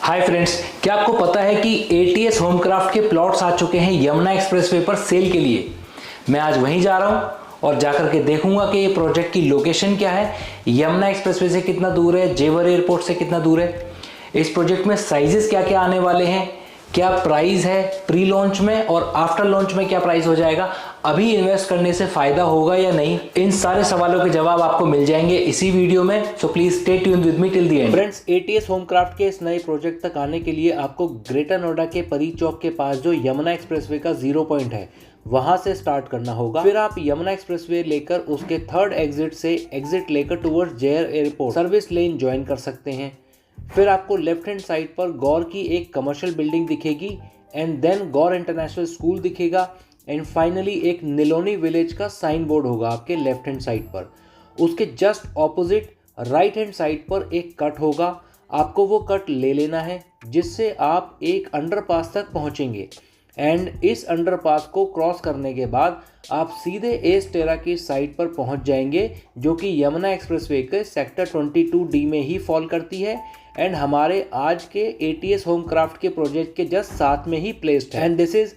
Hi friends, क्या आपको पता है कि एटीएस होमक्राफ्ट के प्लॉट्स आ चुके हैं यमुना एक्सप्रेसवे पर सेल के लिए। मैं आज वहीं जा रहा हूं और जाकर के देखूंगा कि ये प्रोजेक्ट की लोकेशन क्या है, यमुना एक्सप्रेसवे से कितना दूर है, जेवर एयरपोर्ट से कितना दूर है, इस प्रोजेक्ट में साइजेस क्या क्या आने वाले हैं, क्या प्राइस है प्री लॉन्च में और आफ्टर लॉन्च में क्या प्राइस हो जाएगा, अभी इन्वेस्ट करने से फायदा होगा या नहीं, इन सारे सवालों के जवाब आपको मिल जाएंगे इसी वीडियो में। So please stay tuned with me till the end. Friends, ATS Homecraft के इस नए प्रोजेक्ट तक आने के लिए आपको ग्रेटर नोएडा के परी चौक के पास जो यमुना एक्सप्रेसवे का 0 पॉइंट है वहां से स्टार्ट करना होगा। फिर आप यमुना एक्सप्रेसवे लेकर उसके थर्ड एग्जिट से एग्जिट लेकर टुवर्ड्स जेवर एयरपोर्ट सर्विस लेन ज्वाइन कर सकते हैं। फिर आपको लेफ्ट हैंड साइड पर गौर की एक कमर्शियल बिल्डिंग दिखेगी and then Gaur international school दिखेगा एंड फाइनली एक निलोनी विलेज का साइन बोर्ड होगा आपके लेफ्ट हैंड साइड पर। उसके just opposite right hand side पर एक कट होगा, आपको वो कट ले लेना है जिससे आप एक अंडरपास तक पहुंचेंगे एंड इस अंडरपास को क्रॉस करने के बाद आप सीधे एस टेरा की साइड पर पहुंच जाएंगे जो कि यमुना एक्सप्रेसवे के सेक्टर 22D में ही फॉल करती है एंड हमारे आज के एटीएस होमक्राफ्ट के प्रोजेक्ट के जस्ट साथ में ही प्लेस्ड है। एंड दिस इज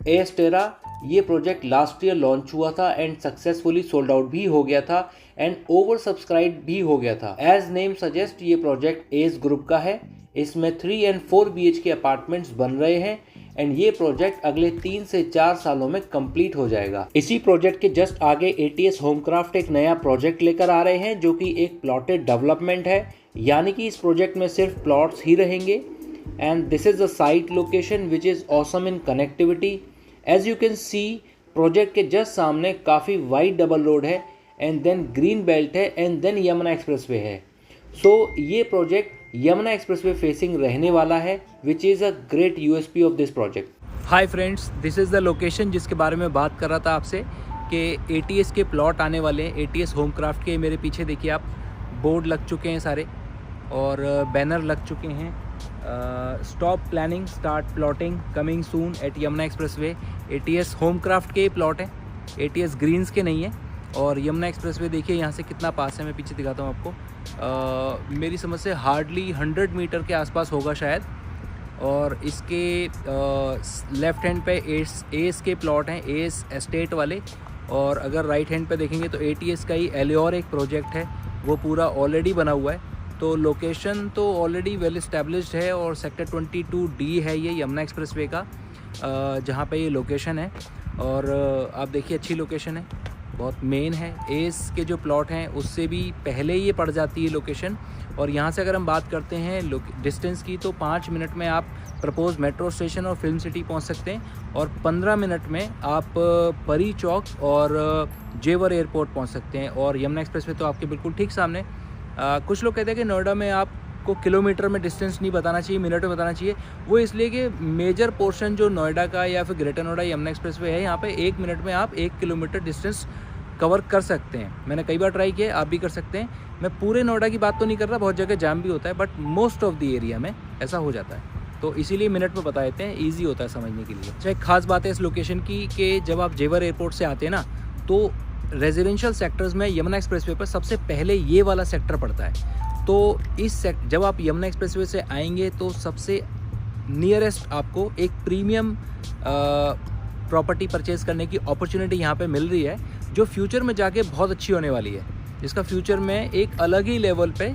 एस टेरा। ये प्रोजेक्ट लास्ट ईयर लॉन्च हुआ था एंड सक्सेसफुली सोल्ड आउट भी हो गया था एंड ओवर सब्सक्राइब भी हो गया था। एज नेम सजेस्ट ये प्रोजेक्ट एस ग्रुप का है। इसमें 3 और 4 BHK अपार्टमेंट्स बन रहे हैं एंड ये प्रोजेक्ट अगले 3 से 4 सालों में कंप्लीट हो जाएगा। इसी प्रोजेक्ट के जस्ट आगे एटीएस होमक्राफ्ट एक नया प्रोजेक्ट लेकर आ रहे हैं जो कि एक प्लॉटेड डेवलपमेंट है, यानी कि इस प्रोजेक्ट में सिर्फ प्लॉट्स ही रहेंगे and this is the site location which is awesome in connectivity. As you can see project के जस्ट सामने काफ़ी वाइड डबल रोड है एंड देन ग्रीन बेल्ट है एंड देन यमुना एक्सप्रेसवे है। सो ये प्रोजेक्ट यमुना एक्सप्रेसवे फेसिंग रहने वाला है which is a great USP of this project. Hi friends, this is the location जिसके बारे में बात कर रहा था आपसे कि एटीएस के प्लॉट आने वाले हैं। एटीएस होमक्राफ्ट के मेरे पीछे देखिए आप, बोर्ड लग चुके हैं सारे और बैनर लग चुके हैं। Stop planning start plotting coming soon at Yamuna expressway. ATS Homecraft के प्लॉट हैं, एटीएस ग्रीन्स के नहीं है। और यमुना एक्सप्रेसवे देखिए यहाँ से कितना पास है, मैं पीछे दिखाता हूँ आपको। मेरी समझ से हार्डली 100 मीटर के आसपास होगा शायद। और इसके लेफ़्ट हैंड पे एस के प्लॉट हैं, एस एस्टेट वाले। और अगर राइट हैंड पे देखेंगे तो एटीएस का ही एलियोर एक प्रोजेक्ट है, वो पूरा ऑलरेडी बना हुआ है। तो लोकेशन तो ऑलरेडी वेल इस्टेब्लिश्ड है और सेक्टर 22D है ये यमुना एक्सप्रेसवे का, जहाँ पे ये लोकेशन है। और आप देखिए अच्छी लोकेशन है, बहुत मेन है। एस के जो प्लॉट हैं उससे भी पहले ये पड़ जाती है लोकेशन। और यहाँ से अगर हम बात करते हैं डिस्टेंस की तो 5 मिनट में आप प्रपोज मेट्रो स्टेशन और फिल्म सिटी पहुँच सकते हैं और 15 मिनट में आप परी चौक और जेवर एयरपोर्ट पहुँच सकते हैं। और यमुना एक्सप्रेसवे तो आपके बिल्कुल ठीक सामने। कुछ लोग कहते हैं कि नोएडा में आपको किलोमीटर में डिस्टेंस नहीं बताना चाहिए, मिनट में बताना चाहिए। वो इसलिए कि मेजर पोर्शन जो नोएडा का या फिर ग्रेटर नोएडा यमुना एक्सप्रेसवे है, यहाँ पे 1 मिनट में आप 1 किलोमीटर डिस्टेंस कवर कर सकते हैं। मैंने कई बार ट्राई किया, आप भी कर सकते हैं। मैं पूरे नोएडा की बात तो नहीं कर रहा, बहुत जगह जाम भी होता है, but most of the area में ऐसा हो जाता है। तो इसीलिए मिनट में बता देते हैं, ईजी होता है समझने के लिए। अच्छा, एक खास बात है इस लोकेशन की कि जब आप जेवर एयरपोर्ट से आते हैं ना, तो रेजिडेंशियल सेक्टर्स में यमुना एक्सप्रेसवे पर सबसे पहले ये वाला सेक्टर पड़ता है। तो जब आप यमुना एक्सप्रेसवे से आएंगे तो सबसे नियरेस्ट आपको एक प्रीमियम प्रॉपर्टी परचेज करने की अपॉर्चुनिटी यहाँ पे मिल रही है, जो फ्यूचर में जाके बहुत अच्छी होने वाली है, जिसका फ्यूचर में एक अलग ही लेवल पे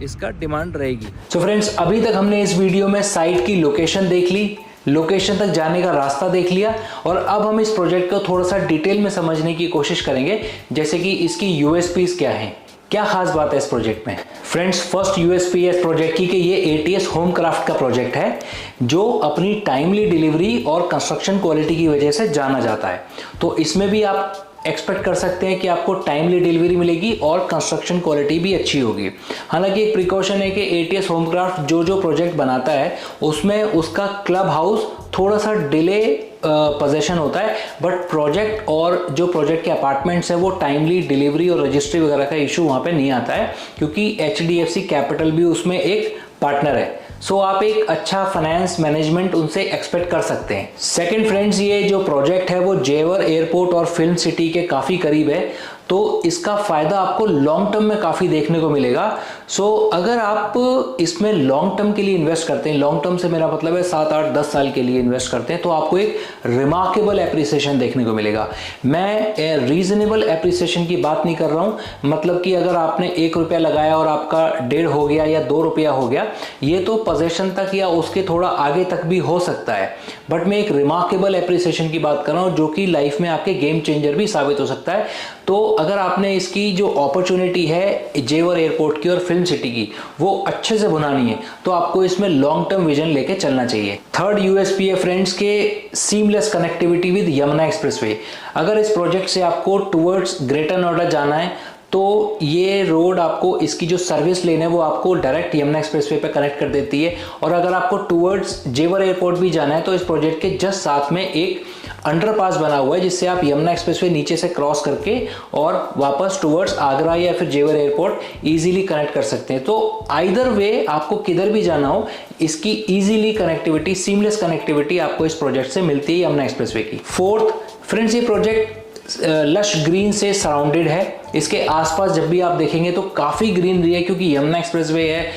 इसका डिमांड रहेगी। सो फ्रेंड्स, अभी तक हमने इस वीडियो में साइट की लोकेशन देख ली, लोकेशन तक जाने का रास्ता देख लिया और अब हम इस प्रोजेक्ट को थोड़ा सा डिटेल में समझने की कोशिश करेंगे, जैसे कि इसकी USPs क्या हैं, क्या खास बात है इस प्रोजेक्ट में। फ्रेंड्स, फर्स्ट USP है इस प्रोजेक्ट की कि ये एटीएस होमक्राफ्ट का प्रोजेक्ट है जो अपनी टाइमली डिलीवरी और कंस्ट्रक्शन क्वालिटी की वजह से जाना जाता है। तो इसमें भी आप एक्सपेक्ट कर सकते हैं कि आपको टाइमली डिलीवरी मिलेगी और कंस्ट्रक्शन क्वालिटी भी अच्छी होगी। हालांकि एक प्रिकॉशन है कि एटीएस होमक्राफ्ट जो प्रोजेक्ट बनाता है उसमें उसका क्लब हाउस थोड़ा सा डिले पोजेशन होता है, बट प्रोजेक्ट और जो प्रोजेक्ट के अपार्टमेंट्स है वो टाइमली डिलीवरी और रजिस्ट्री वगैरह का इशू वहाँ पे नहीं आता है, क्योंकि HDFC कैपिटल भी उसमें एक पार्टनर है। सो आप एक अच्छा फाइनेंस मैनेजमेंट उनसे एक्सपेक्ट कर सकते हैं। सेकंड फ्रेंड्स, ये जो प्रोजेक्ट है वो जेवर एयरपोर्ट और फिल्म सिटी के काफ़ी करीब है, तो इसका फायदा आपको लॉन्ग टर्म में काफी देखने को मिलेगा। सो अगर आप इसमें लॉन्ग टर्म के लिए इन्वेस्ट करते हैं, लॉन्ग टर्म से मेरा मतलब है 7, 8, 10 साल के लिए इन्वेस्ट करते हैं, तो आपको एक रिमार्केबल एप्रिसिएशन देखने को मिलेगा। मैं रीजनेबल एप्रिसिएशन की बात नहीं कर रहा हूं, मतलब कि अगर आपने 1 रुपया लगाया और आपका 1.5 हो गया या 2 रुपया हो गया, ये तो पोजीशन तक या उसके थोड़ा आगे तक भी हो सकता है, बट मैं एक रिमार्केबल एप्रिसिएशन की बात कर रहा हूं जो कि लाइफ में आपके गेम चेंजर भी साबित हो सकता है। तो अगर आपने इसकी जो अपॉर्चुनिटी है जेवर एयरपोर्ट की और फिल्म सिटी की वो अच्छे से बनानी है, तो आपको इसमें लॉन्ग टर्म विजन लेके चलना चाहिए। थर्ड यूएसपी है फ्रेंड्स के seamless connectivity with Yamuna expressway. अगर इस प्रोजेक्ट से आपको टुवर्ड्स ग्रेटर नोएडा जाना है तो ये रोड आपको, इसकी जो सर्विस लेन है वो आपको डायरेक्ट यमुना एक्सप्रेसवे पे कनेक्ट कर देती है। और अगर आपको टुवर्ड्स जेवर एयरपोर्ट भी जाना है तो इस प्रोजेक्ट के जस्ट साथ में एक अंडरपास बना हुआ है जिससे आप यमुना एक्सप्रेसवे नीचे से क्रॉस करके और वापस टुवर्ड्स आगरा या फिर जेवर एयरपोर्ट इजीली कनेक्ट कर सकते हैं। तो आइदर वे आपको किधर भी जाना हो, इसकी इजीली कनेक्टिविटी, सीमलेस कनेक्टिविटी आपको इस प्रोजेक्ट से मिलती है यमुना एक्सप्रेसवे की। फोर्थ फ्रेंड्स, ये प्रोजेक्ट लश ग्रीन से सराउंडेड है। इसके आसपास जब भी आप देखेंगे तो काफी ग्रीनरी है, क्योंकि यमुना एक्सप्रेसवे है,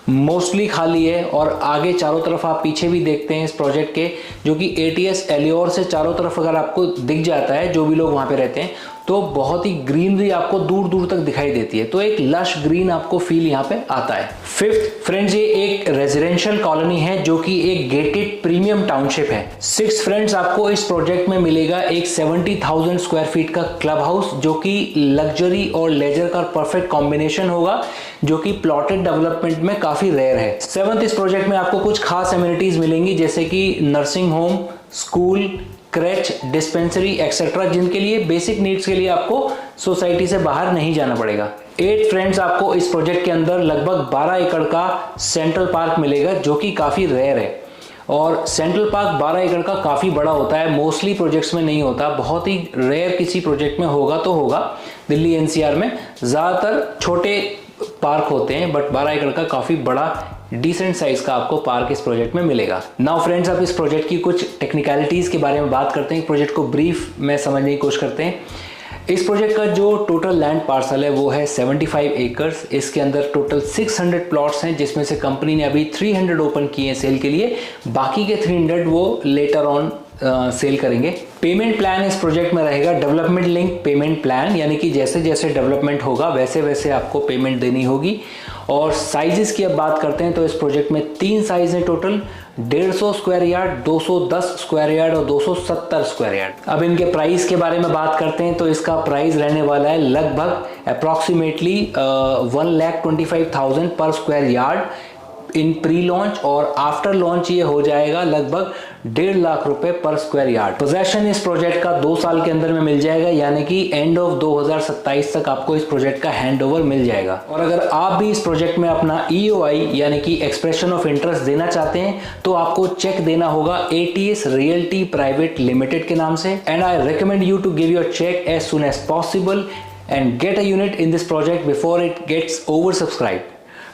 मोस्टली खाली है। और आगे चारों तरफ आप पीछे भी देखते हैं इस प्रोजेक्ट के, जो कि एटीएस एलियोर से चारों तरफ अगर आपको दिख जाता है, जो भी लोग वहां पे रहते हैं, तो बहुत ही ग्रीनरी आपको दूर दूर तक दिखाई देती है। तो एक लश ग्रीन आपको फील यहाँ पे आता है। फिफ्थ फ्रेंड्स, ये एक रेजिडेंशियल कॉलोनी है जो कि एक गेटेड प्रीमियम टाउनशिप है। सिक्स्थ फ्रेंड्स, आपको इस प्रोजेक्ट में मिलेगा एक 70,000 स्क्वायर फीट का क्लब हाउस, जो कि लग्जरी और लेजर का परफेक्ट कॉम्बिनेशन होगा, जो कि प्लॉटेड डेवलपमेंट में काफी रेयर है। सेवंथ, इस प्रोजेक्ट में आपको कुछ खास एमिनिटीज मिलेंगी, जैसे कि nursing home, school, creche, dispensary etcetera, जिनके लिए बेसिक नीड्स के लिए आपको सोसाइटी से बाहर नहीं जाना पड़ेगा। 8 फ्रेंड्स, आपको इस प्रोजेक्ट के अंदर लगभग 12 एकड़ का सेंट्रल पार्क मिलेगा, जो कि काफी रेयर है। और सेंट्रल पार्क 12 एकड़ का काफी बड़ा होता है, मोस्टली प्रोजेक्ट्स में नहीं होता, बहुत ही रेयर किसी प्रोजेक्ट में होगा तो होगा। दिल्ली एनसीआर में ज्यादातर छोटे पार्क होते हैं, बट 12 एकड़ का काफी बड़ा डिसेंट साइज का आपको पार्क इस प्रोजेक्ट में मिलेगा। नाउ फ्रेंड्स, अब इस प्रोजेक्ट की कुछ टेक्निकलिटीज के बारे में बात करते हैं, प्रोजेक्ट को ब्रीफ में समझने की कोशिश करते हैं। इस प्रोजेक्ट का जो टोटल लैंड पार्सल है वो है 75 एकर्स। इसके अंदर टोटल 600 प्लॉट्स हैं, जिसमें से कंपनी ने अभी 300 ओपन किए हैं सेल के लिए, बाकी के 300 वो लेटर ऑन सेल करेंगे। पेमेंट प्लान इस प्रोजेक्ट में रहेगा डेवलपमेंट लिंक पेमेंट प्लान, यानी कि जैसे जैसे डेवलपमेंट होगा वैसे वैसे आपको पेमेंट देनी होगी। और साइजेस की अब बात करते हैं तो इस प्रोजेक्ट में 3 साइज हैं total, 150 square yard, 210 square yard और 270 स्क्वायर यार्ड। अब इनके प्राइस के बारे में बात करते हैं तो इसका प्राइस रहने वाला है लगभग अप्रॉक्सीमेटली 1,25,000 पर स्क्वायर यार्ड इन प्री लॉन्च, और आफ्टर लॉन्च ये हो जाएगा लगभग 1.5 लाख रुपए पर स्क्वायर यार्ड। पोजेशन इस प्रोजेक्ट का 2 साल के अंदर में मिल जाएगा, यानी कि एंड ऑफ 2027 तक आपको इस प्रोजेक्ट का हैंडओवर मिल जाएगा। और अगर आप भी इस प्रोजेक्ट में अपना EOI यानी कि एक्सप्रेशन ऑफ इंटरेस्ट देना चाहते हैं तो आपको चेक देना होगा ATS रियल्टी प्राइवेट लिमिटेड के नाम से। And I recommend you to give your cheque as soon as possible and get a unit in this project before it gets over subscribed.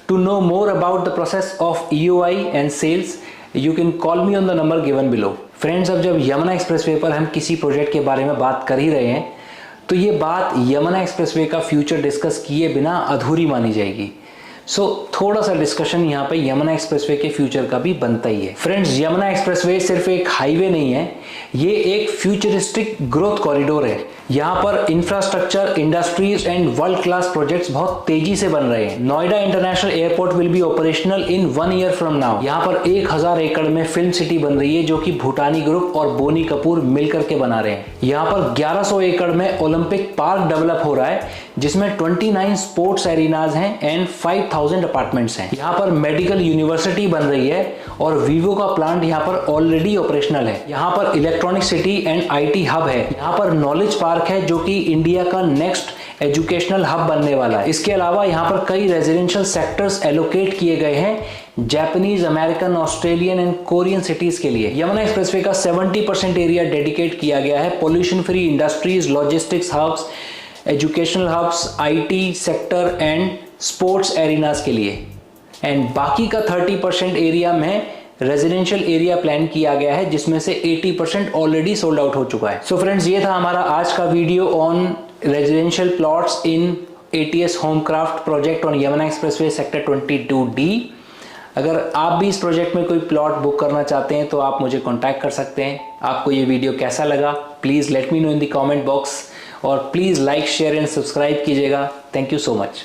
To know more about the process of EOI and sales, you can call me on the number given below. Friends, अब जब Yamuna expressway पर हम किसी project के बारे में बात कर ही रहे हैं तो ये बात यमुना एक्सप्रेसवे का फ्यूचर डिस्कस किए बिना अधूरी मानी जाएगी। थोड़ा सा डिस्कशन यहाँ पे यमुना एक्सप्रेसवे के फ्यूचर का भी बनता ही है। फ्रेंड्स, यमुना एक्सप्रेसवे सिर्फ एक हाईवे नहीं है, ये एक फ्यूचरिस्टिक ग्रोथ कॉरिडोर है। यहाँ पर infrastructure, industries and world class projects बहुत तेजी से बन रहे हैं। Noida international airport will be operational in 1 year from now. यहाँ पर 1000 एकड़ में फिल्म सिटी बन रही है, जो कि भूटानी ग्रुप और बोनी कपूर मिलकर के बना रहे हैं। यहाँ पर 1100 एकड़ में ओलंपिक पार्क डेवलप हो रहा है, जिसमें 29 स्पोर्ट्स एरिनाज हैं एंड 5000 अपार्टमेंट्स हैं। यहाँ पर मेडिकल यूनिवर्सिटी बन रही है और वीवो का प्लांट यहाँ पर ऑलरेडी ऑपरेशनल है। यहाँ पर electronic city and IT hub है। यहाँ पर नॉलेज पार्क है, जो कि इंडिया का नेक्स्ट एजुकेशनल हब बनने वाला है। इसके अलावा यहाँ पर कई रेजिडेंशियल सेक्टर्स एलोकेट किए गए हैं Japanese, American, Australian and Korean cities के लिए। यमुना एक्सप्रेसवे का 70% एरिया डेडिकेट किया गया है pollution free industries, logistics hubs, educational hubs, IT sector and sports arenas के लिए। एंड बाकी का 30% एरिया में रेजिडेंशियल एरिया प्लान किया गया है, जिसमें से 80% ऑलरेडी सोल्ड आउट हो चुका है। सो फ्रेंड्स, ये था हमारा आज का video on residential plots in ATS Homecraft project on Yamuna Expressway sector 22D। अगर आप भी इस प्रोजेक्ट में कोई प्लॉट बुक करना चाहते हैं तो आप मुझे कांटेक्ट कर सकते हैं। आपको ये वीडियो कैसा लगा please let me know in the comment box, और please like share and subscribe कीजिएगा। Thank you so much.